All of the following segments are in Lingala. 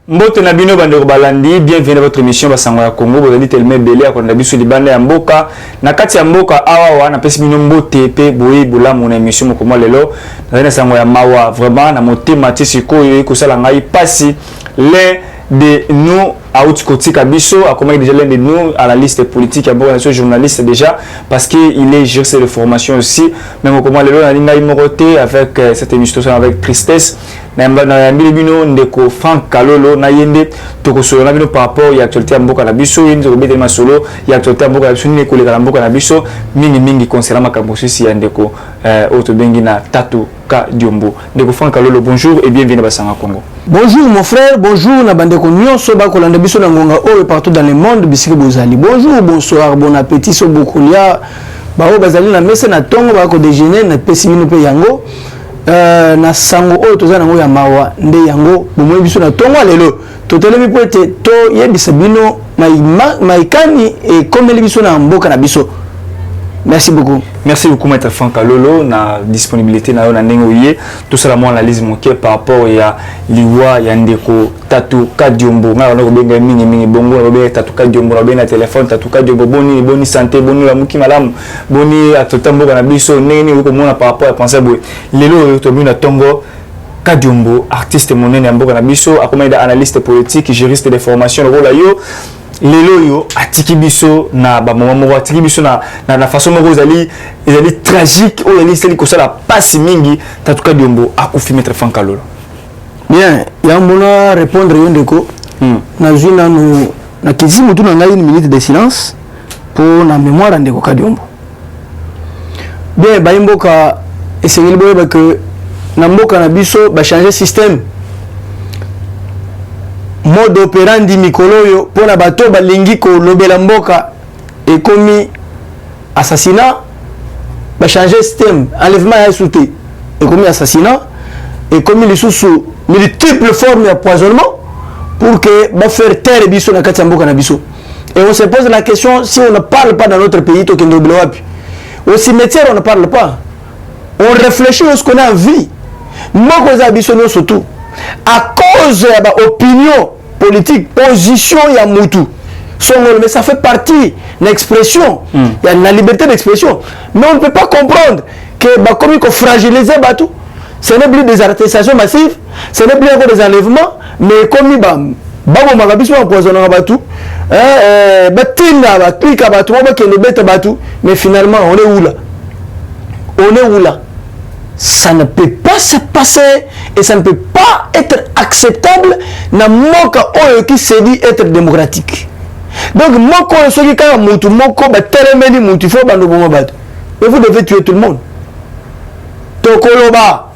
Mbote na bino bandeko balandi, bienvenue à votre émission Basango ya Congo. Vous allez tellement belé à konda biso libanda ya mboka. Na kati ya mboka awa na pesi bino mbote pe boye bola mon émission moko lelo. Na sango ya mawa vraiment na motema tisiko ko sala ngai pasi l'un de nous à Outikotika Biso, a comment déjà l'un de nous à la liste politique, à bon journaliste déjà, parce qu'il est juriste de formation aussi, même comment le lot a immorté avec cette émission avec tristesse. Na milibino ndeko Frank Kalolo na yende toko solo na bino par rapport à l'actualité mboka na biso yende ko bete masolo ya actualité mboka na biso ne ko le mboka na biso mingi concernant makambo sisi ya ndeko auto bengi na Tatu Ka Diombo. Ndeko Frank Kalolo, bonjour et bienvenue à Basanga Congo. Bonjour mon frère, bonjour na bandeko nyonso ba kolanda biso na ngonga oyo partout dans le monde bisiki bozali. Bonjour, bonsoir, bon appétit so bokolia. Ba o bazali na mesa na tongo ba ko déjeuner na pesi bino pe yango. Na sango oyo toza nango ya mawa nde yango bomoi biso na tongo lelo totelemi po ete to yebisa bino maikani e komeli biso na mboka na biso. Merci beaucoup. Merci beaucoup maître Frank Kalolo na disponibilité na yo na ndenge oye tout ça la moi analyse moké par rapport ya liwa ya ndeko Tatu Ka Diombo nga na ko benga mingi bongo na benga Tatu Ka Diombo na benga téléphone Tatu Ka Diombo boni santé boni la muki malamu boni atotambo na biso neni ko mona par rapport à penser boy lelo to bina tongo Ka Diombo artiste monene ya mboka na biso akoma ida analyste politique juriste de formation rôle yo lelo yo atiki biso na ba moment moko atiki biso na façon moko ezali tragique o yali seli ko sala passe mingi Tatu Ka Diombo akufi maître Frank Kalolo. Bien, yambona répondre yondeko na jina no na kizimu tu na ngai une minute de silence pour na mémoire ndeko Ka Diombo. Bien, ba imboka esengeli boyeba que na mboka na biso ba changer système mode operandi mikolo yo pona bato balingi ko lobela mboka ekomi assassinat ba changer système enlèvement ya sauté ekomi assassinat ekomi lisusu multiple formes d'empoisonnement pour que ba faire taire biso na kati ya mboka na biso. Et on se pose la question, si on ne parle pas dans notre pays to kendo blowapi au cimetière on ne parle pas, on réfléchit à ce qu'on a en vie moko za biso no surtout à cause de l'opinion politique, position ya mutu. Mais ça fait partie de l'expression. Il y a la liberté d'expression. Mais on ne peut pas comprendre que comme il faut fragiliser Batou, ce n'est plus des arrestations massives, ce n'est plus encore des enlèvements, mais comme il y a empoisonné Batou, mais finalement on est où là? On est où là? Ça ne peut pas se passer et ça ne peut pas être acceptable dans moka oyo qui se dit être démocratique. Donc moko oyo soki kaka mutu moko ba telemeli mutu fo bando bongo bato. Et vous devez tuer tout le monde. Tokoloba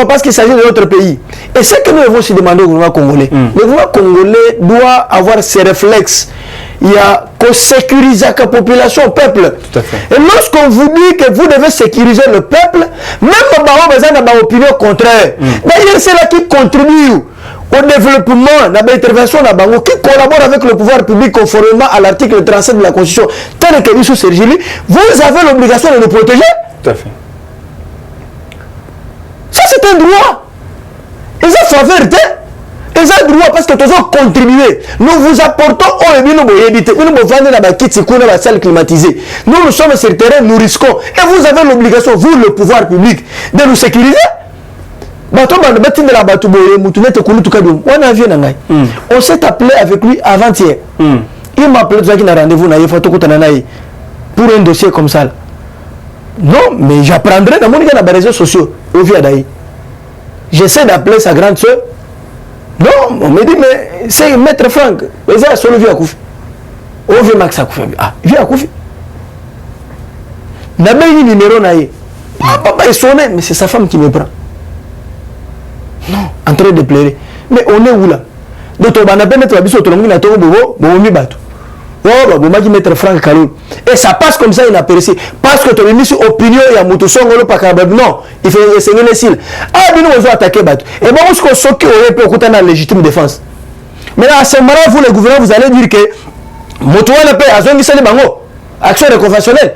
parce qu'il s'agit de notre pays. Et ce que nous devons se demander au gouvernement congolais. Le gouvernement congolais doit avoir ses réflexes. Il y a qu'on sécurise la population, le peuple. Tout à fait. Et lorsqu'on vous dit que vous devez sécuriser le peuple, même si vous avez une opinion contraire, d'ailleurs c'est là qui contribue au développement, à l'intervention, qui collabore avec le pouvoir public conformément à l'article 37 de la Constitution, tel que dit sous Sergili, vous avez l'obligation de nous protéger. Tout à fait. Ça c'est un droit. Et ça c'est la vérité. Et ça droit parce que tous ont contribué. Nous vous apportons la salle climatisée. Nous sommes sur le terrain, nous risquons. Et vous avez l'obligation, vous le pouvoir public, de nous sécuriser. On s'est appelé avec lui avant-hier. Il m'a appelé rendez-vous pour un dossier comme ça. Non, mais j'apprendrai dans les réseaux sociaux. J'essaie d'appeler sa grande soeur. Non, on me dit, mais c'est Maître Frank. Mais c'est solo vie à Koufi. On veut Max à Koufi. Ah, vie à Koufi. N'a pas eu numéro naïe. Papa est sonné, mais c'est sa femme qui me prend. Non, en train de pleurer. Mais on est où là? Donc on a peine d'être sur le togo bobo, bobo bateau. Oh, bah, qui Maître Frank Kalolo. Et ça passe comme ça inaperçu. Parce que tu as mis sur opinion, il y a Moutou Songolo Pakabab. Non, il faut essayer les cils. Ah, bien, nous avons attaqué Batou. Et bon, ce qu'on s'occupe, on peut écouter la légitime défense. Mais là, à ce moment-là, vous, le gouvernement, vous allez dire que Moutou a paix à Zongi Sali Bango. Action conventionnelle.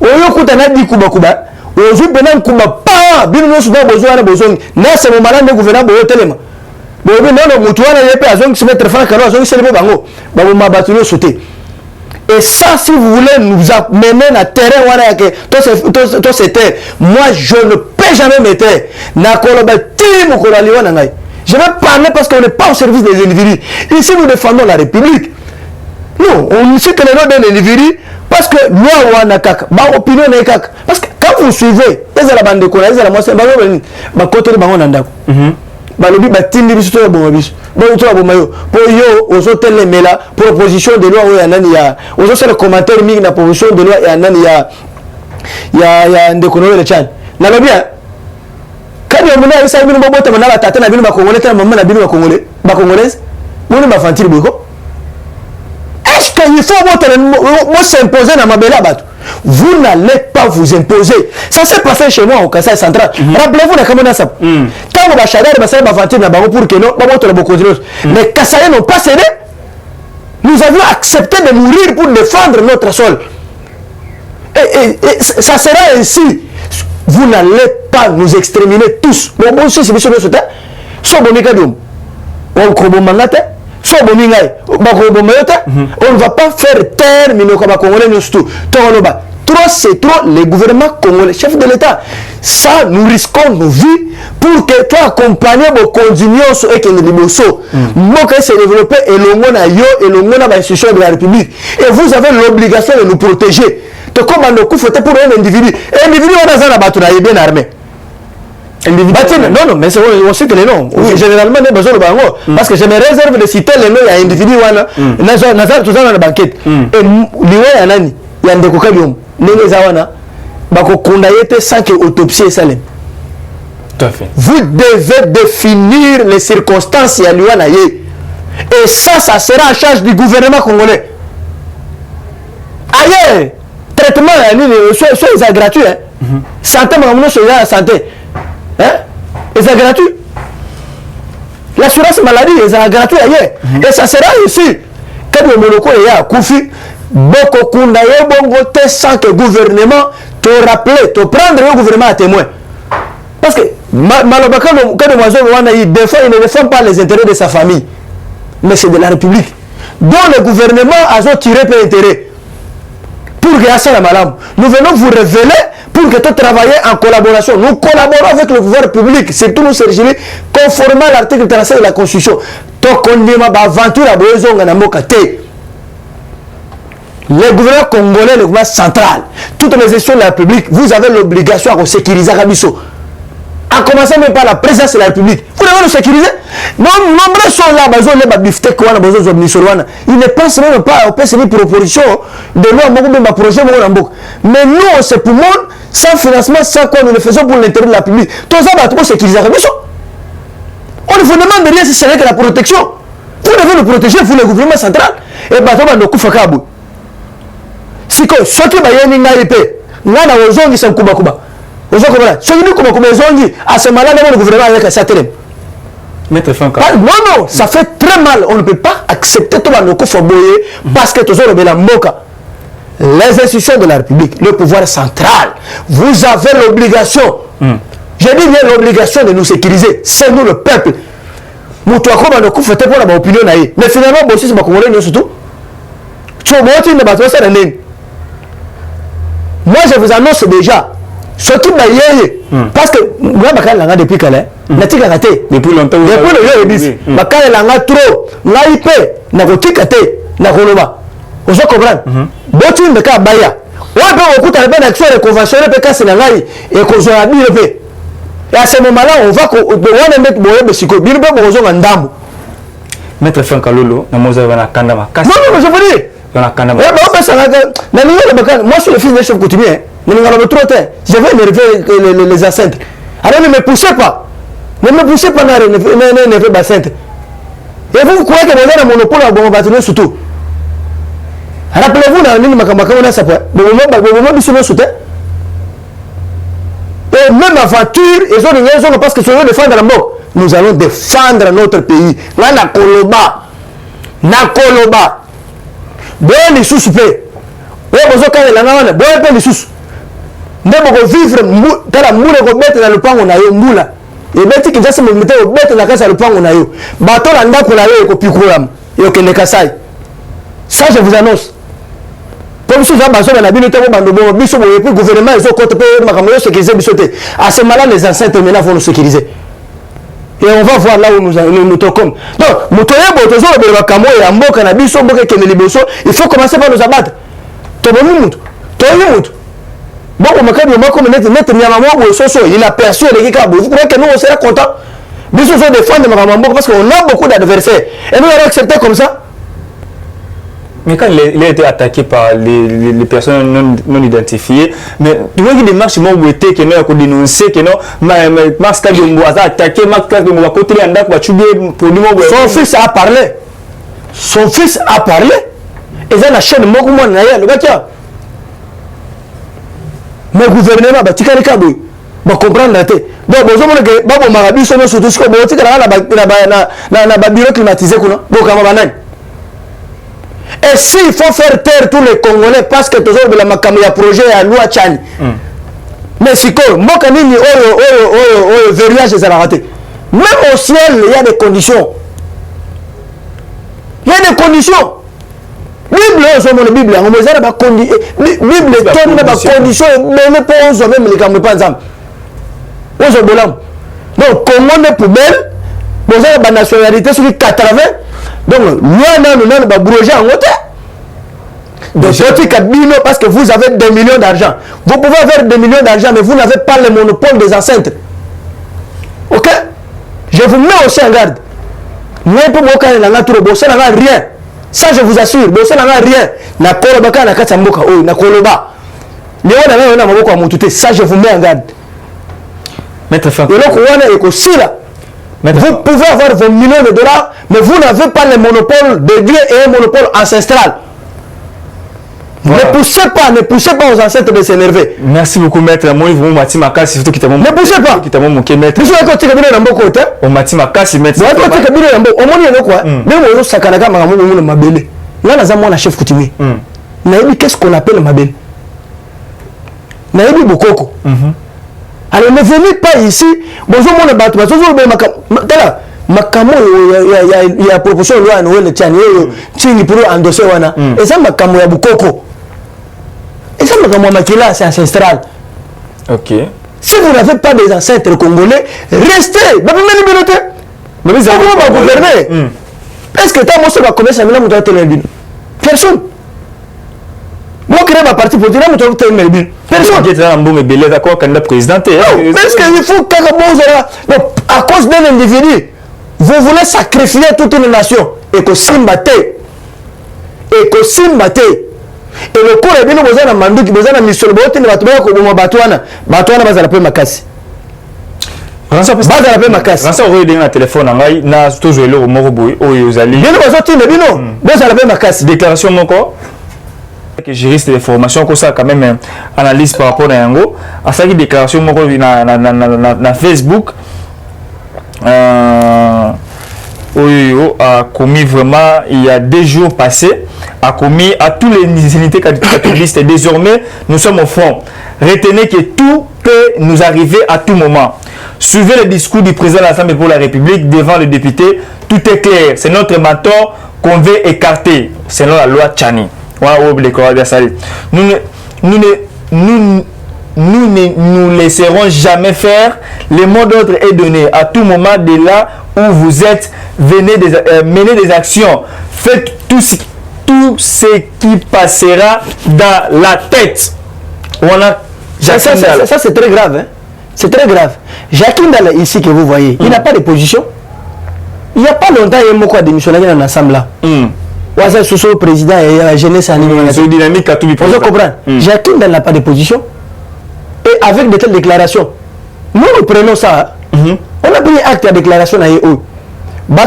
On écoute un dit Kuba Kuba. On joue pendant Kuba. Pas, bien, nous avons besoin de besoin. Là, c'est mon malade, le gouvernement, au téléma. bon non mutu wana yepe azongi se mettre franc kalo azongi se lepe bango babo mabatulio sauter. Et ça, si vous voulez nous amener à terrain, tout c'était, moi je ne peux jamais mettre je vais parler parce qu'on n'est pas au service des individus. Ici, nous défendons la République. Non, on sait que les noms d'un individu, parce que loi ou anakak, ma opinion n'est kak. Parce que quand vous suivez, ils ont la bande de cola, ils ont la moitié, ma côté de bango nandako. Balobi batindi biso to bon biso bon to bon mayo po yo ozo tele mela proposition de loi o ya nani ya ozo sala commentaire mingi na proposition de loi ya nani ya ndekono le chan na lobia kadi yo mona isa bino bobota na la tata na bino ba congolais na maman na bino ba congolaise moni ba fantir biko est-ce que il faut s'imposer dans ma belle bateau? Vous n'allez pas vous imposer. Ça s'est passé chez moi au Kassai central. Rappelez-vous la Kamona Sap. Quand on va chader, ça va vanter la barre pour que non, mais Kassai n'ont pas cédé. Nous avions accepté de mourir pour défendre notre sol. Et ça sera ainsi. Vous n'allez pas nous exterminer tous. Bon, c'est ce que je veux dire. So bonikadium. On krobomangate. On ne va pas faire taire Minokaba Congolais surtout. Trop c'est trop les gouvernements congolais, chefs de l'État. Ça, nous risquons nos vies pour que toi accompagner vos continuons et que les liboso. Moi, que c'est développé et l'on a l'institution de la République. Et vous avez l'obligation de nous protéger. De comment nous faut pour un individu. Un individu, on a un bâton, il est bien armé. Non, mais c'est aussi que les noms. Généralement, on a besoin de bango. Parce que je me réserve de citer les noms, il y a un individu, tout ça dans la banquette. Et il y a un décocabium. Sans que l'autopsie soit salée. Tout à fait. Vous devez définir les circonstances. Et ça sera en charge du gouvernement congolais. Ailleurs, traitement, c'est gratuit. Santé, santé. Hein? Et c'est gratuit. L'assurance maladie, c'est gratuit ailleurs. Et ça sera ici. Quand le monoko est à Koufi, beaucoup kundaye bongo te sans que le gouvernement te rappelle, te prendre le gouvernement à témoin. Parce que malheureusement, quand le moiseau il ne défend pas les intérêts de sa famille, mais c'est de la République. Donc le gouvernement a tiré par intérêt. Pour que ça la malade. Nous venons vous révéler pour que tu travailles en collaboration. Nous collaborons avec le pouvoir public, c'est tout nous Sergili, conformément à l'article 37 de la Constitution. Le gouvernement congolais, le gouvernement central, toutes les institutions de la République, vous avez l'obligation de sécuriser Rabisso. En commençant même par la présence de la République. Vous devez le sécuriser. Nombreux sont là, ils ne pensent même pas aux propositions de loi, projet. Mais nous, on se poumon, sans financement, sans quoi nous le faisons pour l'intérêt de la République. Tout ça, va sécuriser Rabisso. On ne vous demande rien si ce n'est que la protection. Vous devez le protéger, vous, le gouvernement central. Et bah, on va nous couper à bout. Si que ce qui va y avoir une épée, nous avons besoin de Kuba. Vous avez compris? Ce qui nous comme à ce moment-là, le gouvernement avec un satellite. Non, ça fait très mal. On ne peut pas accepter tout le monde parce que tout le monde les institutions de la République, le pouvoir central, vous avez l'obligation. Je dis bien l'obligation de nous sécuriser. C'est nous le peuple. Nous pour la opinion. Mais finalement, c'est ma Congolais surtout. Moi, je vous annonce déjà. Ce qui m'a yé, parce que moi, je suis depuis quand depuis longtemps. Depuis le je dis, je trop, je vous comprenez? Boti me ka baya. Ouais, on écoute la bonne action conventionnelle peut casser la raille et qu'on soit habillé. Et à ce moment-là, on va mettre mon psycho. Bien pas mon zone en dame. Maître Frankalolo, na moza wana kanda makasi. Non, je vous dis. Wana kanda makasi. Moi, je suis le fils d'un chef coutumier. Je vais énerver les enceintes. Alors ne me poussez pas. Ne me poussez pas dans les enceintes. Et vous croyez que vous avez un monopole à bon bâtiment surtout. Rappelez-vous, et même aventure, ils ont parce que si on veut défendre la mort, nous allons défendre notre pays. Là, na Koloba. Bon, les sous-soupés. Oui, vous avez la nana, bon, les sous. Nous allons vivre dans la moule et remettre dans le pan, on a eu moula. ebeti Kinshasa mobilité obete na kasa lupango na yo bato na ndako na yo ekopikulam yo kende Kasai. Ça je vous annonce. Comme si vous avez besoin d'un habileté pour bandobo biso et puis gouvernement ils ont côté pour makambo sécuriser bisoté. À ce moment-là les enceintes maintenant vont nous sécuriser. Et on va voir là où nous toquons. Donc, motoye botozo le makambo et amboka na biso boka kende liboso, il faut commencer par nous abattre. Tobomu mutu. Bon, on m'a comme net miamamo soso, il a perçu les gars. Vous croyez que nous on sera content? Biso se défendre makambo parce qu'on a beaucoup d'adversaires. Et nous allons accepter comme ça. Mais quand il a été attaqué par les personnes non identifiées, mais tu vois qu'il démarche moi où était que nous avons dénoncé que non, Max Kadiongo a attaqué, Max Kadiongo a côté l'andak va tuer pour nous. Son fils a parlé. Son fils a parlé. Et ça la chaîne moi comment on a le gars. Mais gouvernement va tirer les câbles. Va comprendre la tête. Donc bonjour mon gars, bon marabi sono surtout ce que bon tirer la bureau climatisé quoi. Bon comment banane. Et s'il faut faire taire tous les Congolais parce que toujours de la makambo ya projet à loi Tchani. Mais c'est quoi? Moi quand il y a verrouillage ça l'a raté. Même au ciel il y a des conditions. Il y a des conditions. Bible on mon Bible on me zara ba condition. Bible donne ba condition mais pas on même les cambo pas ensemble. On se bolam. Donc Congo n'est poubelle. Bon ça ba nationalité sur 80. Donc, nous avons bourgeois en hauteur. Donc, parce que vous avez des millions d'argent. Vous pouvez avoir des millions d'argent, mais vous n'avez pas le monopole des enceintes. Ok? Je vous mets aussi en garde. Nous ne pouvons pas rien. Ça, je vous assure. Vous n'avez rien. Ça, je vous mets en garde. Maître Franck. Vous pouvez avoir vos millions de dollars, mais vous n'avez pas le monopole de Dieu et un monopole ancestral. Voilà. Ne poussez pas aux ancêtres de s'énerver. Merci beaucoup, maître. Moi, vous m'avez makasi, surtout qui t'a mon. Ne poussez pas. Qui t'a mon maître. Vous savez quand tu es venu dans mon côté. On m'a dit makasi, maître. Vous savez quand tu es venu dans mon. Au moins il y a quoi. Même au Sakanaga, maman, on m'a belé. Là, nous avons la chef coutumier. Naïbi, qu'est-ce qu'on appelle ma belle? Naïbi Bokoko. Alors ne venez pas ici. Bonjour mon bateau. Makamo il y a proposition loi Noël Tchani Tchini pour endosser wana. Et ça makamo ya Bukoko. Et ça makamo makila c'est ancestral. OK. Si vous n'avez pas des ancêtres congolais, restez. Bah même liberté. Mais vous allez gouverner. Est-ce que ta mosso va commencer à mener mon télévision? Personne. Moi créer ma partie pour dire mon télévision. Personne qui est dans un bon belé d'accord candidat président. Parce qu'il faut que à cause d'un individu, vous voulez sacrifier toute une nation. Et que Simbate. Et le corps est bien besoin de Mandouki, besoin de Michel Botin, de Batouana. Batouana va s'appeler Makassi. Ransa appelle Makassi. Ransa aurait donné un téléphone en aïe, n'a toujours le Moroboui, aux alliés. Bien besoin de Bino. Vous allez Makassi. Déclaration mon corps. Que je risque des formations comme ça quand même analyse par rapport à Yango à ça qui déclaration mon corps na Facebook a commis vraiment il y a 2 jours passés a commis à tous les unités catholiques. Désormais nous sommes au front. Retenez que tout peut nous arriver à tout moment. Suivez le discours du président de l'Assemblée pour la République devant le député. Tout est clair. C'est notre mentor qu'on veut écarter selon la loi Tchani. Nous ne nous laisserons jamais faire. Le mot d'ordre est donné à tout moment de là où vous êtes. Venez mener des actions. Faites tout ce qui passera dans la tête. Voilà. Ça c'est très grave. Hein? C'est très grave. Jacques Ndala ici que vous voyez, il n'a pas de position. Il n'y a pas longtemps il y a démissionné dans l'ensemble là. Ouaza Sousso, président et la jeunesse en dynamique à tout le monde. Vous comprenez? Jacques Ndala n'a pas de position. Et avec de telles déclarations, nous prenons ça. On a pris acte de déclaration à EO. Va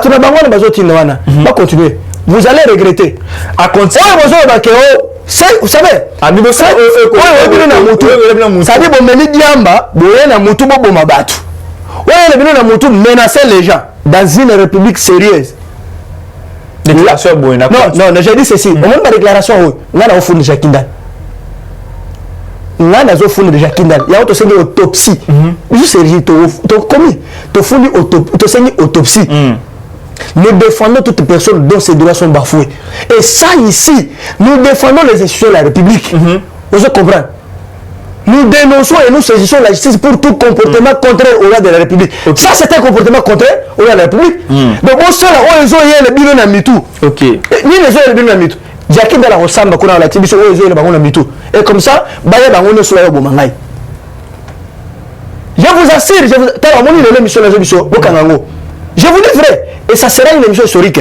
continuer. Vous allez regretter. À continuer. Vous savez, ça dit bon, menacer les gens dans une république sérieuse. Déclaration non, j'ai dit ceci. Au moment de la déclaration, on a au fond de Jacques Ndala. nga nazo funda déjà kindal ya to sengi autopsie biso Sergi to commis to fundi autopsie nous défendons toute personne dont ses droits sont bafoués et ça ici nous défendons les institutions de la République vous comprenez. Nous dénonçons et nous saisissons la justice pour tout comportement contraire aux lois de la République. Okay. Ça, c'est un comportement contraire aux lois de la République. Donc, on sait là, on a le bilan à mitou. Ok. Ni les autres, le bilan à mitou. Jackie dans la ressemble, qu'on a la tibis, on a le bilan à mitou. Et comme ça, baye bango ne soit pas bon mangai. Je vous assure, je vous dis vrai, et ça sera une émission historique.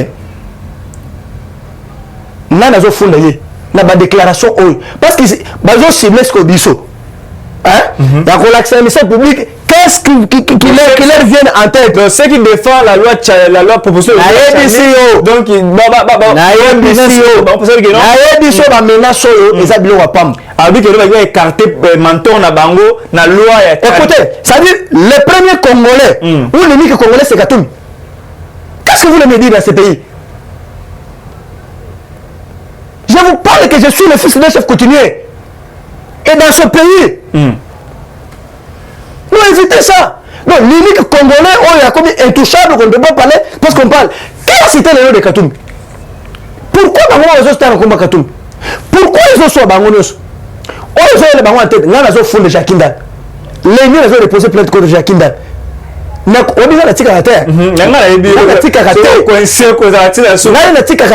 N'a pas fondé, n'a pas déclaration. Parce que, bazo ciblé ce qu'on dit. Donc, l'accès public, qu'est-ce qui leur vient en tête? Donc, ceux qui défendent la loi proposée donc, écoutez, c'est-à-dire, les premiers Congolais, ou l'ennemi Congolais, c'est Katoum. Qu'est-ce que vous voulez me dire dans ce pays? Je vous parle que je suis le fils d'un chef coutumier. Et dans ce pays, nous évitez ça. Non, l'unique Congolais, on est comme intouchable, qu'on ne peut pas parler parce qu'on parle. Qui a cité le nom de Katoum? Pourquoi les autres sont en combat Katoum? Pourquoi ils ont soit Bangonos? Ils ont les Bangos en tête. Ils ont fond de Jacquinda. Les miens ont déposé plainte contre Jacquinda. On dit la tika à terre. On a tika à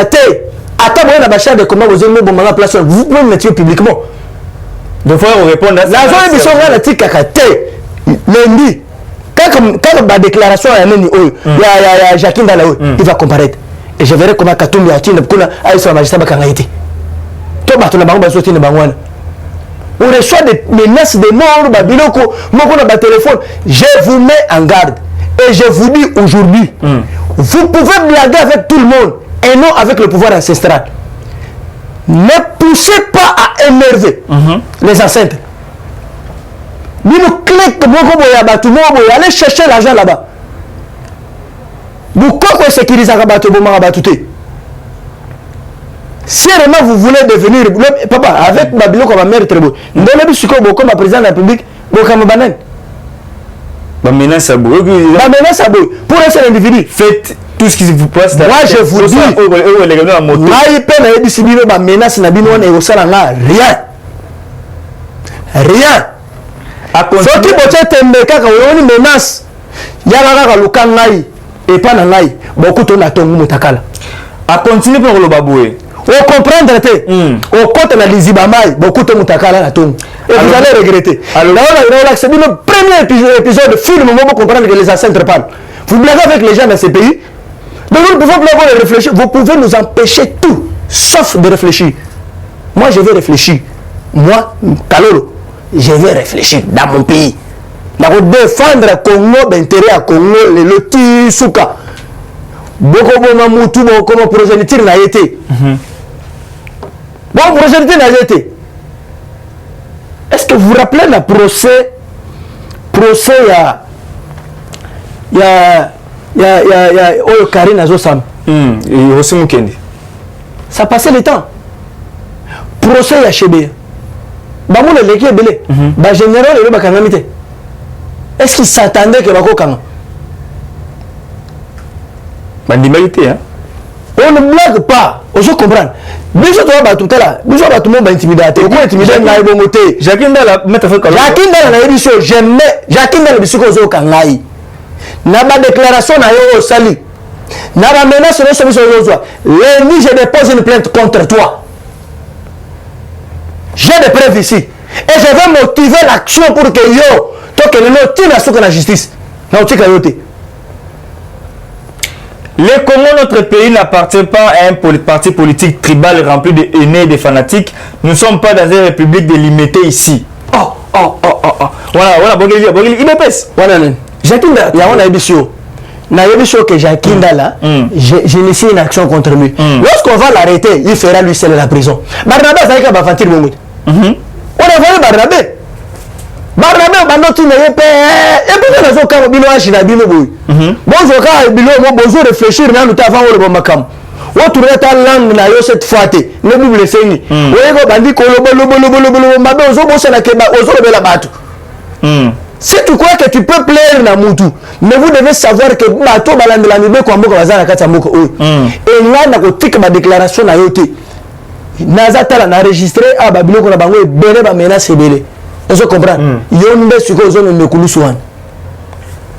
terre. Attends, moi, la chaîne de comment vous avez mis la place, vous pouvez me tuer publiquement. Donc, il faut répondre à ça. La zone émission, la tika à terre. Lundi, quand la déclaration à Jacqueline Dalaou, il va comparaître. Et je verrai comment Katoum a tiré le sur la magistrat Bakangaïti. Toi, tu as besoin on reçoit des menaces de mort, mon téléphone. Je vous mets en garde. Et je vous dis aujourd'hui, vous pouvez blaguer avec tout le monde et non avec le pouvoir ancestral. Ne poussez pas à énerver les ancêtres. Allez chercher l'argent là-bas. Pourquoi sécuriser la si vraiment vous voulez devenir, papa, avec Babylon comme ma mère très beau, nous avons comme président de la République, comme banane. Pour un seul individu, faites tout ce qui vous passe. Moi je vous dis, rien. Ce qui peut menace, il y a un menace, et pas dans l'ail, beaucoup de temps à continuer pour le baboué. On comprend, on compte la Lizibamaï, beaucoup de Moutakala la tombe. Et vous allez regretter. Alors, c'est le premier épisode de film où vous comprenez que les ancêtres parlent. Vous blaguez avec les gens dans ces pays. Donc, nous pouvons blaguer et réfléchir. Vous pouvez nous empêcher tout, sauf de réfléchir. Moi, je vais réfléchir. Moi, Kalolo, je vais réfléchir dans mon pays. Nous allons défendre le Congo, l'intérêt à Congo, le Loti Souka. Beaucoup de gens ont comme progéniture n'a été. Bon, progéniture n'a été. Est-ce que vous vous rappelez le procès il y a Karine Azosam. Et aussi Mukendi. Ça passait le temps. Procès il y a Chébé. Bamou le leki est belé. Bah général le bakangamité. Est-ce qu'il s'attendait que bako kanga? Bandimalité, hein? On ne blague pas. On se comprend. Bisous toi tout à l'heure. Bisous tout le monde intimidaté. Pourquoi intimider n'a pas monté? Jacqueline Dala mettre fait comme Jacqueline Dala na édition jamais. Jacqueline Dala bisous kozo kangai. Na ba déclaration na yo sali. Na ba menace no so biso zo. Lundi je dépose une plainte contre toi. J'ai des preuves ici. Et je vais motiver l'action pour que yo toi que le tire la souka la justice. Na otika yote. Les Congo, notre pays n'appartient pas à un parti politique tribal rempli de haineux et de fanatiques. Nous ne sommes pas dans une république délimitée ici. Voilà, il me pèse. Voilà, Jacqueline, il y a un émission. Il y a une émission que Jacqueline là, j'ai initié une action contre lui. Lorsqu'on va l'arrêter, il fera lui seul la prison. Barnabé, ça y est, va faire le on a volé Barnabé. Barnabé bandoti na yepe et puis les autres bino achina bino boy bonjour ka bino mo bonjour réfléchir na nous avant le bon makam tourner ta langue na yo cette fois te ne Bible seni oye ko bandi ko lo mabe ozo bossa na keba ozo lobela batu si tu crois que tu peux plaire na mutu mais vous devez savoir que bato balandela mibe ko mboka bazana kati mboka oyo et ngana ko tika ba déclaration na yo te naza tala na enregistrer a babiloko na bango ebele ba menace ebele ozo comprendre yo nde siko ozo me kulusu wana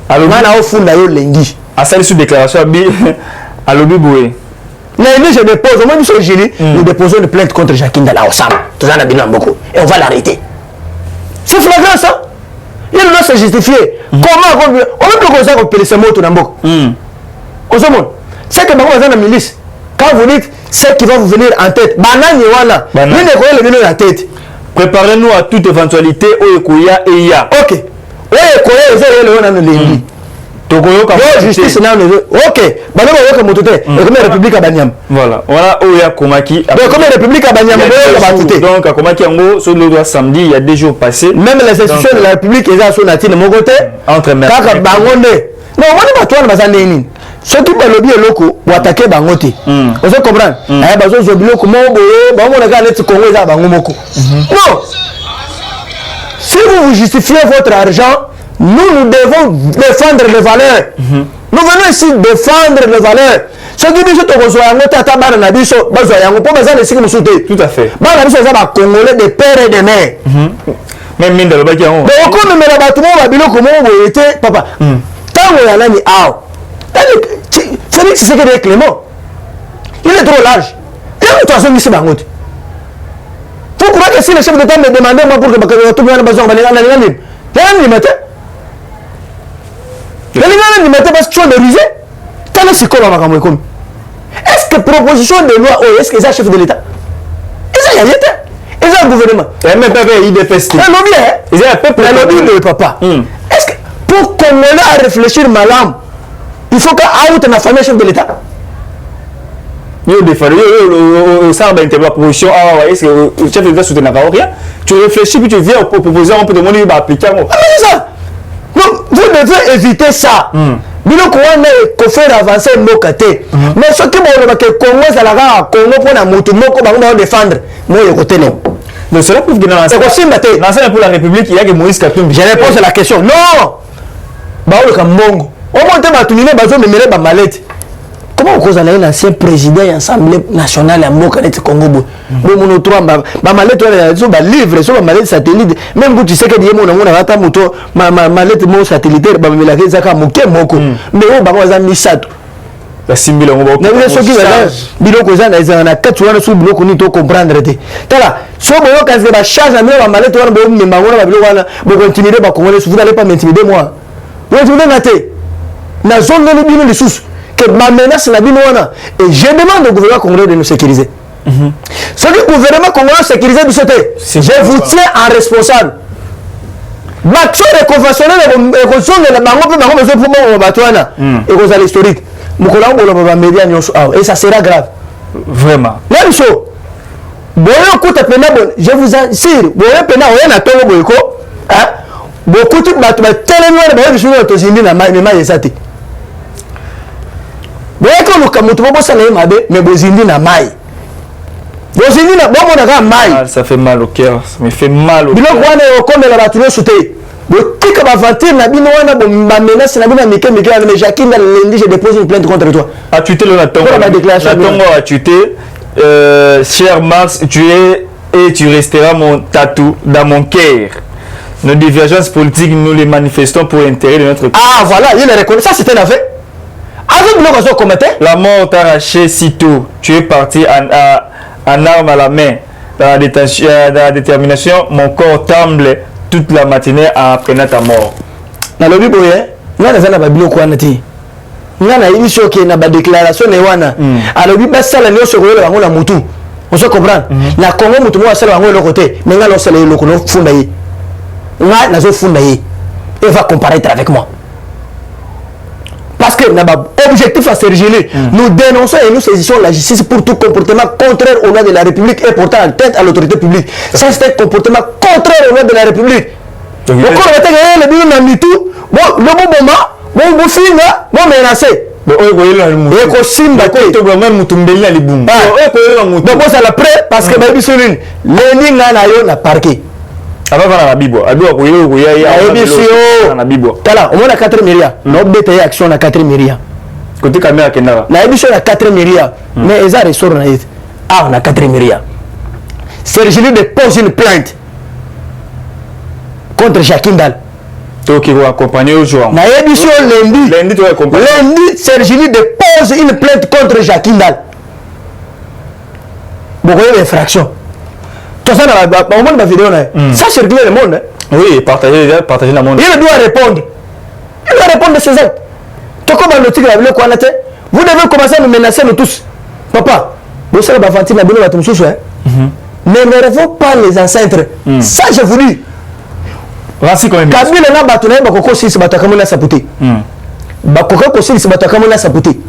alors ngana ofunda yo lengi asali sous déclaration abi alobi boye mais je dépose au moins sur Gili nous déposons une plainte contre Jacqueline Dala Osam tout ça na bino mboko et on va l'arrêter c'est flagrant ça il doit se justifier comment on peut causer qu'on peut laisser moto na mboko au monde c'est que bango dans la milice quand vous dites ce qui va vous venir en tête banani wana ni ne ko le venir en tête préparez-nous à toute éventualité oyo koya et ya OK oyo koya ezele wana no lengi tokoyoka justice na OK bana ba yoka moto te comme république abanyam voilà oya komaki donc comme république abanyam ba batute donc komaki yango sur le droit samedi il y a 2 jours passés même les institutions de la république eza so na tine mon côté entre mer kaka bangonde non wani batwana bazana nini soki balobi eloko boatake bango te ozo comprendre aya bazozo biloko mo boye bamona ka neti Congo eza bango moko non si vous justifiez votre argent nous devons défendre les valeurs nous venons ici défendre les valeurs soki biso tokozwa yango te ata bana na biso bazwa yango mpo baza na esika mosusu te tout à fait bana na biso eza bacongolais de père et de mère même minde alobaki yango donc okomemela bato moko babiloko moko boye te papa ntango ya nani awa Félix Tshisekedi est Clément il est trop large et on doit se bango te vous croyez que si le chef d'État me demandait moi pour que tout le monde besoin parce que tu as de rusé est-ce que proposition de loi est-ce que c'est chef de l'État est-ce qu'il y a est-ce un gouvernement même pas IDPS ils ont un peuple de papa est-ce que pour qu'on ait à réfléchir malam il faut qu'à out na famille chef de l'État yo défendre yo ça va intervenir proposition est-ce que le chef de l'État soutient rien tu réfléchis puis tu viens aux propositions on peut demander va appliquer moi c'est ça donc vous devez éviter ça biloko wana ko faire avancer mboka te mais ce qui bon ba que Congo ça la Congo pour na mutu moko ba on défendre moi yo côté non donc cela prouve que dans l'ensemble pour la République il y a que Moïse Katumbi je réponds à la question non ba o ka mbongo au moins te ba tunine ba zo memele ba malette comment cause un ancien président de l'Assemblée nationale à Moka net Congo bo mon trois ba malette so ba livre so ba malette satellite même tu sais que die mon na ata moto malette mo satellitaire ba memela ke zaka moke moko mais o ba ko za misato la simbila ngo ba na so ki ba biloko za na katu wana so biloko ni to comprendre te tala so bo ka se ba charge na ba malette wana bo memba wana ba biloko wana bo continuer ba congolais vous n'allez pas m'intimider moi vous intimider na te na zone de bino les sous que ma menace la binoana et je demande au gouvernement congolais de nous sécuriser. Ce que le gouvernement congolais sécurisé du côté, je vous tiens en responsable. L'action est conventionnelle et condition de la banque pour besoin pour moi batouana et vous allez historique. Mukola ngolo média et ça sera grave. Vraiment. Même chose. Boyo kuta pena bon, je vous assure, boyo pena oya na tongo boyko, hein? Beaucoup de battu tellement de boyo to zindi na mai esati. Boyeko luka mutu bobo sala mabe mais bozindi na mai bozindi na bomo na mai ça fait mal au cœur ça me fait mal au cœur biloko wana okombe la batu soute botika ba vantir na bino wana ba menace na bino mike mais Jacqueline lundi je dépose une plainte contre toi a tuté le natongo la déclaration la tongo a tuté cher Max tu es et tu resteras mon tatou dans mon cœur. Nos divergences politiques nous les manifestons pour l'intérêt de notre pays. Ah voilà il est reconnu ça c'était un fait. La mort t'a arraché sitôt. Tu es parti en arme à la main. Dans la détermination, mon corps tremble toute la matinée en apprenant ta mort. Dans le Bible, il y a des Bible qui ont été émission qui a déclaration de wana. Alors Bible ça la nuit sur le bango la mutu. On se comprend. La Congo mutu moi ça bango le côté. Mais là c'est le kono fundaye. Là na zo fundaye. Et va comparaître avec moi. Parce que l'objectif à Sergile, nous dénonçons et nous saisissons la justice pour tout comportement contraire aux lois de la République et portant en tête à l'autorité publique. Ça c'est un comportement contraire aux lois de la République. Donc, le bon moment, bon menacé. Et Kosimba donc ça la prêt parce que baby sonin lundi ngana yo na parquet avant la Bible tala on a 4 milliards no bete action na 4 milliards côté caméra kenara na émission na 4 milliards mais eza ressort na yet on a 4 milliards Sergili dépose une plainte contre Jacques Ndal qui va accompagner au joueur na émission lundi Sergili dépose une plainte contre Jacques Ndal beaucoup d'infractions. Tout ça dans le monde de vidéo, ça circule le monde. Oui, partager le monde. Il doit répondre. Il doit répondre de ses actes. Tout comme le tigre, vous devez commencer à nous menacer nous tous. Papa, vous savez, ne rêvons pas les ancêtres. Ça, je vous dis. Kabila na bato na bakoko sisi bato kamona saputé. Bakoko sisi bato kamona saputé.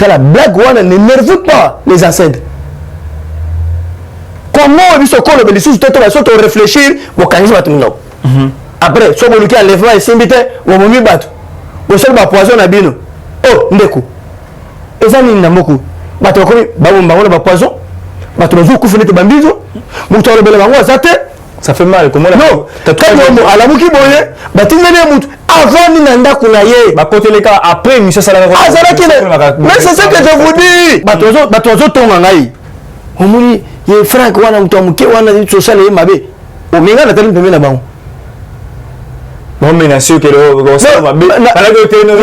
La blague wana ne nerve pas les ancêtres. Comment ils sont collés les sous tête va surtout réfléchir au kangi bato no. Après so boluki enlèvement et simbité au momi bato. Au seul ba poison na bino. Oh ndeko. Ezani na moku. Bato ko ba bomba ba poison. Bato zo ku fenete bambizo. Muto le bele bango azate. Ça fait mal comment non à la muki boye batingene mutu avant ni nanda kuna ye ba côté les cas après monsieur Salah mais c'est ce que je vous dis batozo tonga ngai omuni ye Frank wana mutu amuke wana social ye mabe o minga na tele pembe na bango bon menace que le ça mabe ala ko tele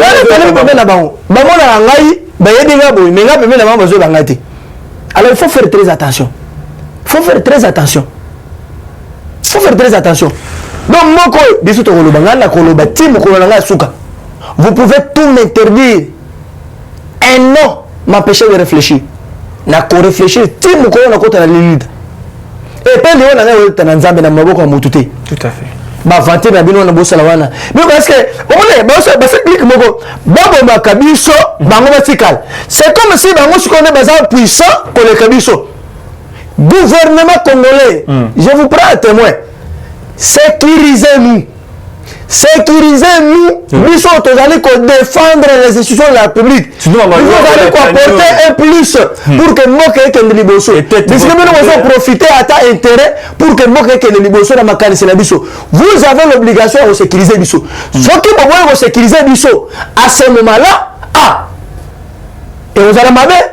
pembe na bango bango na ngai ba ye dinga boy minga pembe na bango bazo bangati alors il faut faire très attention faut faire très attention. Donc, vous pouvez tout m'interdire. Un non m'empêcher de réfléchir. N'a qu'à réfléchir. Tout à fait. Bah, vanter la bino na bossa la wana. Mais parce que, c'est comme si bango si connaît bazar puissant que le kabiso. Gouvernement congolais, je vous prends à témoin. Sécurisez-nous. Nous sommes allés défendre les institutions de la République. Nous allons apporter un plus pour que nous puissions profiter à ta intérêt pour que nous puissions. Vous avez l'obligation de sécuriser Bissot. Ce qui vous sécuriser Bissot, à ce moment-là, et vous allez m'avoir.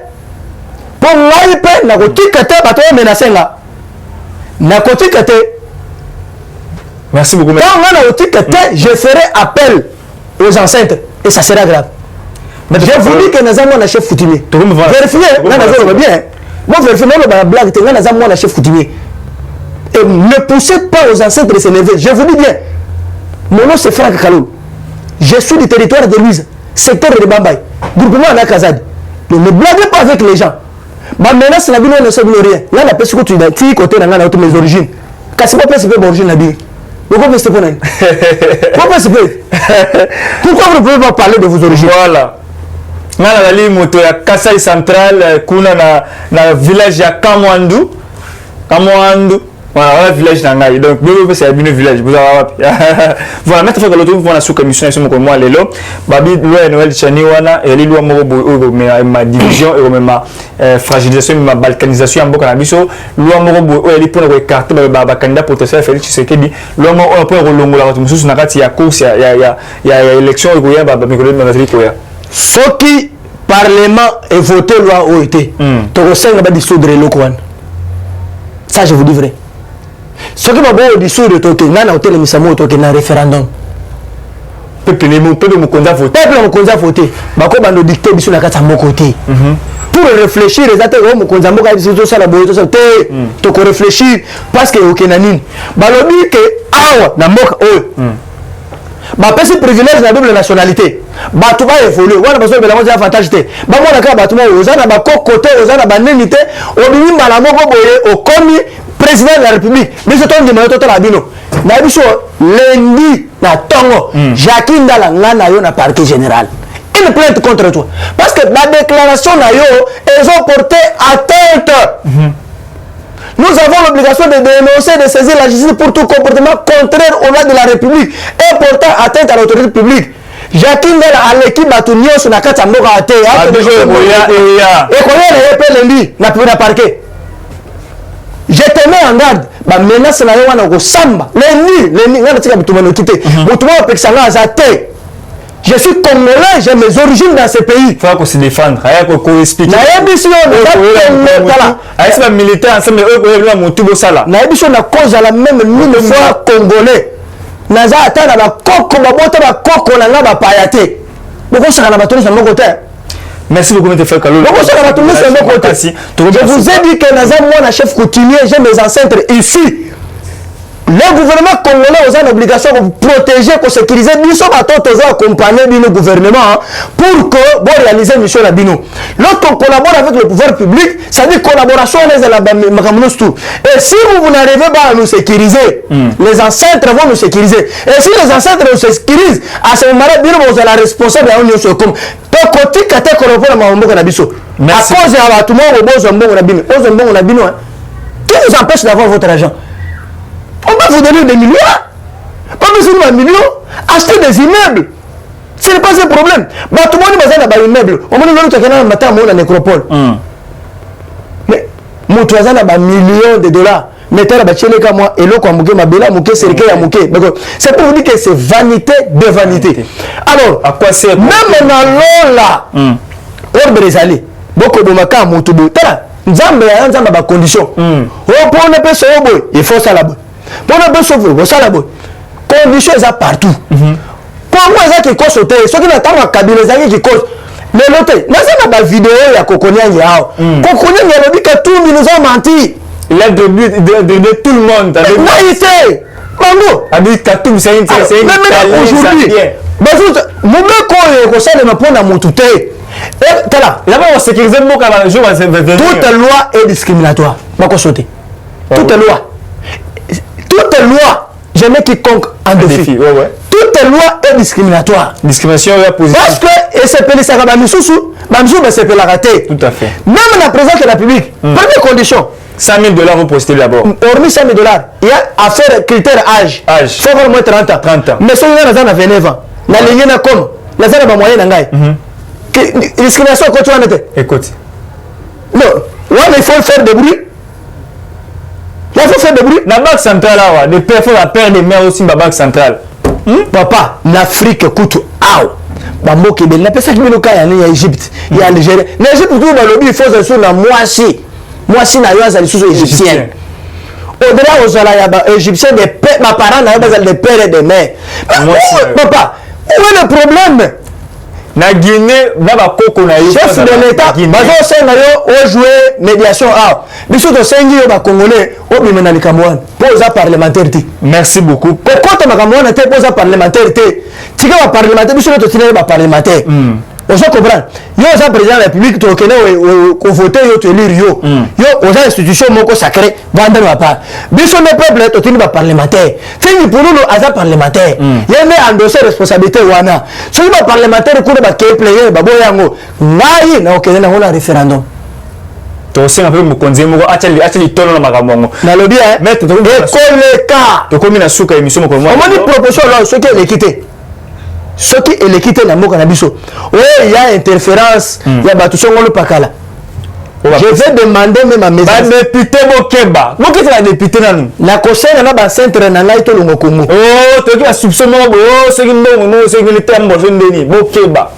Pour l'AIP, na kotikate bato menacé là. Na kotikate. Merci beaucoup. Quand on a kotikate, je ferai appel aux ancêtres et ça sera grave. Mais je vous dis que nous avons un chef coutumier. Vérifiez, nous avons bien. Moi vérifiez la blague, nous avons un chef coutumier. Et ne poussez pas aux ancêtres de s'élever. Je vous dis bien. Mon nom c'est Franck Kalou. Je suis du territoire de Louise, secteur de Bambaye, groupement Anakazad. Ne blaguez pas avec les gens. Bah menace la bino ne se rien. Là la personne que tu as dit côté dans la mes origines. Kasi pas personne peut origine la bi. Pourquoi vous ne Pourquoi vous ne pouvez pas parler de vos origines? Voilà. Ngala la moto ya Kasai Central kuna na village ya Kamwandu. Voilà, village d'Angaï. Donc, c'est un village. Vous avez voilà, maintenant, il faut que l'autre fois, sous commission, c'est comme moi, Lélo. Babi, loi Noël Chaniwana, et les lois ma division, et ma fragilisation, ma balkanisation, en Bokanabiso, loi Morobo, et les points de carte, ma candidat potentiel, Félix Tshisekedi, loi Morobo, pour Rolongo, la Rotumous, Nakati, il y a course, il y a élection, il y a ce qui, Parlement et voté loi OET, tu ressens là-bas dissoudre les locaux. Ça, je vous dis vrai. Ce qui m'a beau dissoudre, tu as hôtel Misamo, tu as un référendum. Peuple me conduit à voter. Peuple me conduit à voter. Bako bando dicté biso na kati mon côté. Pour réfléchir, les attaques me conduit à moka biso ça la boyo ça te to ko réfléchir parce que okenanine. Balobi que awa na moka o. Ba pesi privilège na double nationalité. Ba tu va évoluer. Wana baso bela mo avantage te. Ba mo na ka ba tu mo ozana ba côté ozana ba nenité obimi mbala moko boye o komi président de la République. Mais c'est un démon total abino. Na biso lundi na tongo Jacques Ndala ngana yo na parquet général. Une plainte contre toi parce que la déclaration na yo elles ont porté atteinte. Nous avons l'obligation de dénoncer, de saisir la justice pour tout comportement contraire aux lois de la République et portant atteinte à l'autorité publique. Jackie Ndala aleki bato nyonso na kati ya mboka te ekoya na ye mpe lendi na parquet. Je te mets en garde ba menace na yo wana kosamba lendi ngana tika bitumba nokite mutu wa pekisa nga za te. Je suis congolais, j'ai mes origines dans ce pays. Il faut se défendre. Il faut expliquer. Na militaire ensemble eux mutu bosala. Na biso na cause la même mille fois congolais. Naza ata na ba koko ba bota ba koko na nga ba payate. Boko saka na bato na moko te. Merci beaucoup M. Kalolo. Boko saka na bato na moko te. Je vous ai dit que naza moi na chef coutumier, j'ai mes ancêtres ici. Le gouvernement congolais a l'obligation de protéger, de sécuriser, nous sommes accompagnés du gouvernement pour que vous réalisez mission la bino. Lorsqu'on collabore avec le pouvoir public, ça dit collaboration avec la tout. Et si vous n'arrivez pas à nous sécuriser, les ancêtres vont nous sécuriser. Et si les ancêtres nous sécurisent, à ce moment-là, vous êtes la responsable de la Union Socom. À cause de tout le monde, qui nous empêche d'avoir votre argent? On va vous donner des millions. Pas besoin de millions. Acheter des immeubles. Ce n'est pas un problème. Tout le monde a besoin d'un immeuble. On va nous donner un matin à la nécropole. Mais, mon toisin a des millions de dollars. Mettez la bâtisse comme moi. Et l'eau, ma bella, mouké, c'est le cas, mouké. C'est pour vous dire que c'est vanité de vanité. Alors, à quoi c'est? Même dans l'eau là, ordre des allées. Beaucoup de maca, mon tout beau. Nzambe a des conditions. Pour ne pas se rebeller, il faut ça là-bas. Pour ne pas sauver, ça là-bas. Conditions ça partout. Comment ça qui cause sauter? Ceux qui n'attendent pas cabine les qui cause. Mais l'autre, n'a pas vidéo il y a Kokonia Yao. Kokonia Yao dit que tout nous ont menti. Il a de tout le monde. Naïté. Maman. A dit que tout c'est une aujourd'hui. Mon mec quand ça ne me prend à mon tout est. Sécuriser toute loi est discriminatoire. Toute loi. Toute loi, je mets quiconque en défi. Toute loi est discriminatoire. Discrimination est positive. Parce que c'est pelé ça va c'est pelé raté. Tout à fait. Même la présidence de la République, première condition. 100 000 $ vous postez d'abord. Hormis 100 000 $, il y a affaire critère âge. Il faut avoir moins 30 ans. 30 ans. Mais si on a 29 ans, la ligne est comme la zone est moyenne en gagne. Discrimination quand tu en étais. Écoute. Non, mais il faut faire des bruits. Il faut faire des bruits. La banque centrale, des pères, il faut la paire des mères aussi, la banque centrale. Papa, l'Afrique coûte aou. Bamoke ben la personne qui me loka ya en Égypte, il y a Algérie. L'Égypte tout ba lobby il faut ça sur la moitié. Moitié na yo za sous égyptien. Au-delà aux ala égyptien des pères, ma parents na ba des pères et des mères. Papa, où est le problème? Na Guinée, na ba koko na yo. Chef de l'État, bazo senga yo o jouer médiation a. Biso to sengi yo ba congolais, o bimena ni Cameroun. Posa parlementaire. Merci beaucoup. Pourquoi tu m'as dit posa parlementaire? Tu as parlementaire, biso to tinela ba parlementaire. On se comprend. Yo za président de la République to kene o voter yo to élire yo. Yo oza institution moko sacré banda no pas. Biso le peuple to tinela ba parlementaire. Fini pour nous aza parlementaire. Yeme endosser responsabilité wana. So ba parlementaire ko ba ke player ba boyango. Ngai na okene na ngona référendum. To senga pe mokonzi moko atali tono na makambo. Na lobby mais to koleka. To komi na suka émission moko moi. On m'a dit proposition là ce qui est l'équité. Ce qui est l'équité na mboka na biso. Oh, il y a interférence, il y a batu songolo pakala. Je vais demander même à mes député Bokeba. Moi qui est la député nanu. Na conseil na ba centre na ngai to longo Congo. Oh, to ki soupçon mo oh, c'est qui ndongo no, c'est qui le tembo je ndeni Bokeba.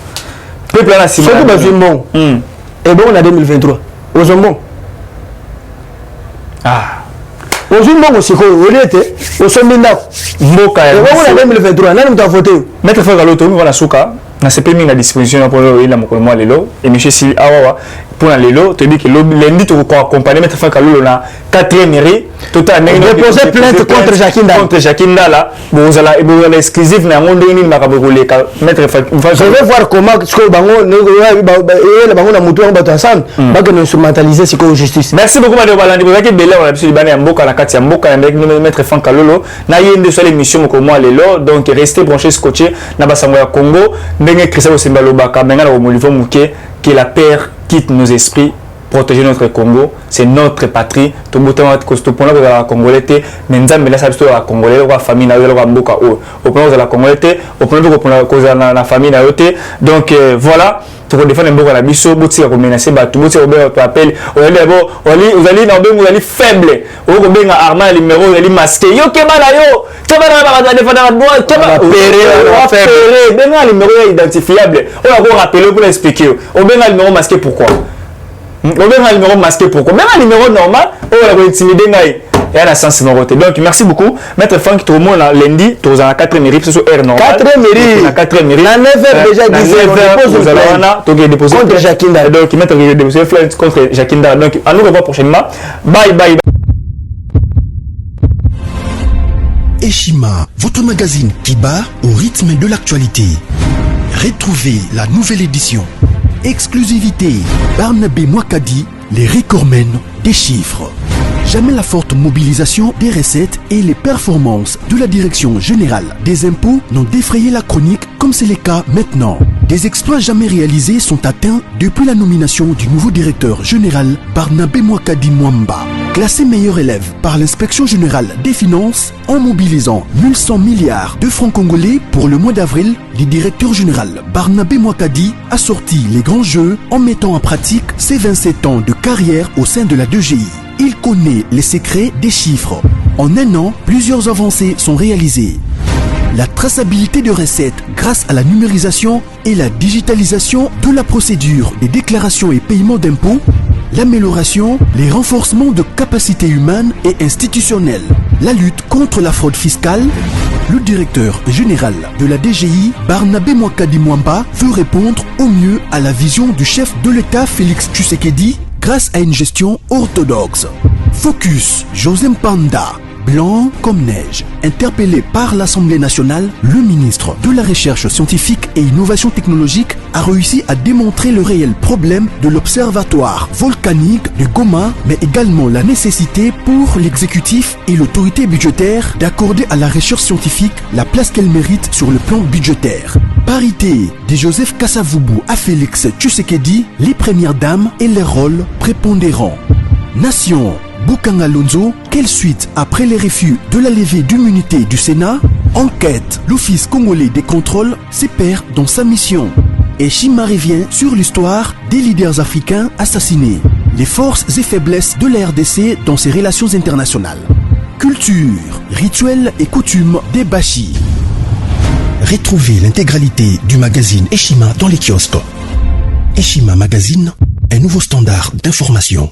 Peuple na sima. Ce qui ba zimbo. Et bon on a 2023. Ozombo. Ah. Ozombo siko olete, osominda mboka ya. Et bon on a 2023, nani mta voter. Maître Frère Galoto, nous voilà suka. Na c'est permis la disposition pour le la mokolo moi lelo et monsieur si awa pour la lelo te dit que lundi tu accompagner Maître Frère Galoto na 4e mairie total déposer plainte contre Jackie Ndala. Contre Jackie Ndala. Bon vous allez exclusif na ngondo ni makabogole Maître Frère. Je vais voir comment ce que bango le bango na mutu ba ensemble ba que nous instrumentaliser c'est quoi justice. Merci beaucoup Madame Balandi vous avez belé on a biso libana ya mboka na kati ya mboka avec Maître Frère Galoto na yende sur l'émission moko moi lelo donc restez branchés scotchés na basango ya Congo. Ndenge Christophe Sembalo Baka menga na ko molivo muke que la paix quitte nos esprits protéger notre Congo, c'est notre patrie. Tout le monde pour la Congolais, mais nous avons la Congolais, la famille, la mboka, au plan de la Congolais, au plan de la famille, donc voilà. Pour défendre un peu la biso, vous tirez menacer, vous appelle, vous allez faible, vous allez armé numéro, vous allez masqué. Yo kebala yo, kebala défendre la boîte, kebala faible. Ben un numéro identifiable. On va rappeler pour expliquer. On ben un numéro masqué pourquoi? On ben un numéro masqué pourquoi? Même un numéro normal, on va intimider ngai. Et à la sens numéroté. Donc merci beaucoup. Maître Franck, tout le monde lundi, tu as 4 mairies, c'est sur R normal. 4 mairies. La 4 mairies. La 9h déjà 10h. Vous allez on déposer contre Jacinda. Donc Maître déposer plainte contre Jacinda. Donc à nous revoir prochainement. Bye bye. Eshima, votre magazine qui bat au rythme de l'actualité. Retrouvez la nouvelle édition. Exclusivité. Barnabé Mwakadi, les recordmen des chiffres. Jamais la forte mobilisation des recettes et les performances de la Direction générale des impôts n'ont défrayé la chronique comme c'est le cas maintenant. Des exploits jamais réalisés sont atteints depuis la nomination du nouveau directeur général Barnabé Mwakadi Mwamba. Classé meilleur élève par l'inspection générale des finances en mobilisant 1100 milliards de francs congolais pour le mois d'avril, le directeur général Barnabé Mwakadi a sorti les grands jeux en mettant en pratique ses 27 ans de carrière au sein de la DGI. Il connaît les secrets des chiffres. En un an, plusieurs avancées sont réalisées. La traçabilité de recettes grâce à la numérisation et la digitalisation de la procédure des déclarations et paiements d'impôts, l'amélioration, les renforcements de capacités humaines et institutionnelles, la lutte contre la fraude fiscale. Le directeur général de la DGI, Barnabé Mwakadi Mwamba, veut répondre au mieux à la vision du chef de l'État Félix Tshisekedi grâce à une gestion orthodoxe. Focus, José Mpanda, blanc comme neige. Interpellé par l'Assemblée nationale, le ministre de la Recherche scientifique et innovation technologique a réussi à démontrer le réel problème de l'observatoire volcanique de Goma, mais également la nécessité pour l'exécutif et l'autorité budgétaire d'accorder à la recherche scientifique la place qu'elle mérite sur le plan budgétaire. Parité de Joseph Kasavubu à Félix Tshisekedi, les premières dames et les rôles prépondérants. Nation, Bukanga Lonzo, quelle suite après les refus de la levée d'immunité du Sénat? Enquête, l'Office congolais des contrôles se perd dans sa mission. Et Shima revient sur l'histoire des leaders africains assassinés, les forces et faiblesses de la RDC dans ses relations internationales. Culture, rituels et coutumes des Bashi. Retrouvez l'intégralité du magazine Eshima dans les kiosques. Eshima Magazine, un nouveau standard d'information.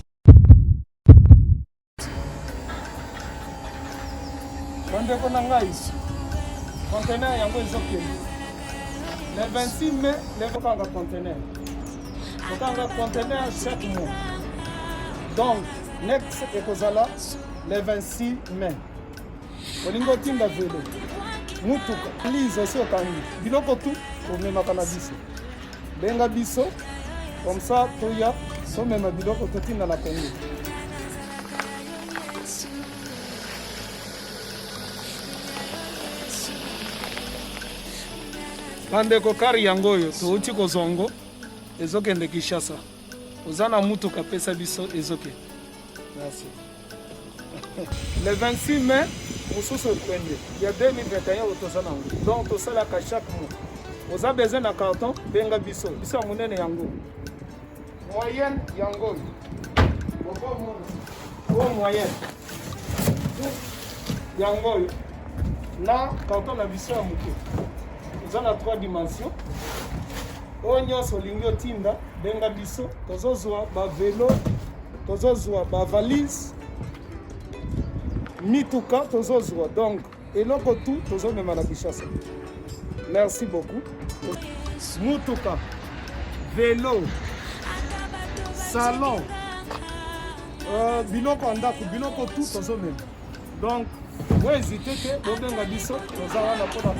Le 26 mai, les conteneurs. Conteneur chaque mois. Donc, next ekozala le 26 mai. Olingo tinda velo. Mutuka, please aussi au Kangi. Biloko tout pour même cannabis. Benga biso, comme ça, toya, so même biloko tout tinda la Congo. Bandeko kari yango oyo touti kozongo ezokende Kinshasa. Ozana mutuka pesa biso ezoke. Merci. Le 26 mai, mosusu ekwende. Il y a 2021 otozana. Donc tosala ka chaque mois. Oza besoin na carton benga biso. Biso munene yango. Moyenne yango. Bobo moyenne. Yango. Na carton na biso ya muke. Dans 3 dimensions. Onyo solingo tinda benga biso tozozwa ba vélo, tozozwa ba valise, mituka tozozwa. Donc eloko tout tozomema na Kinshasa. Merci beaucoup. Mutuka, vélo, salon, biloko ndako, biloko tout tozomema. Donc vous hésitez que bobenga biso tozala na pona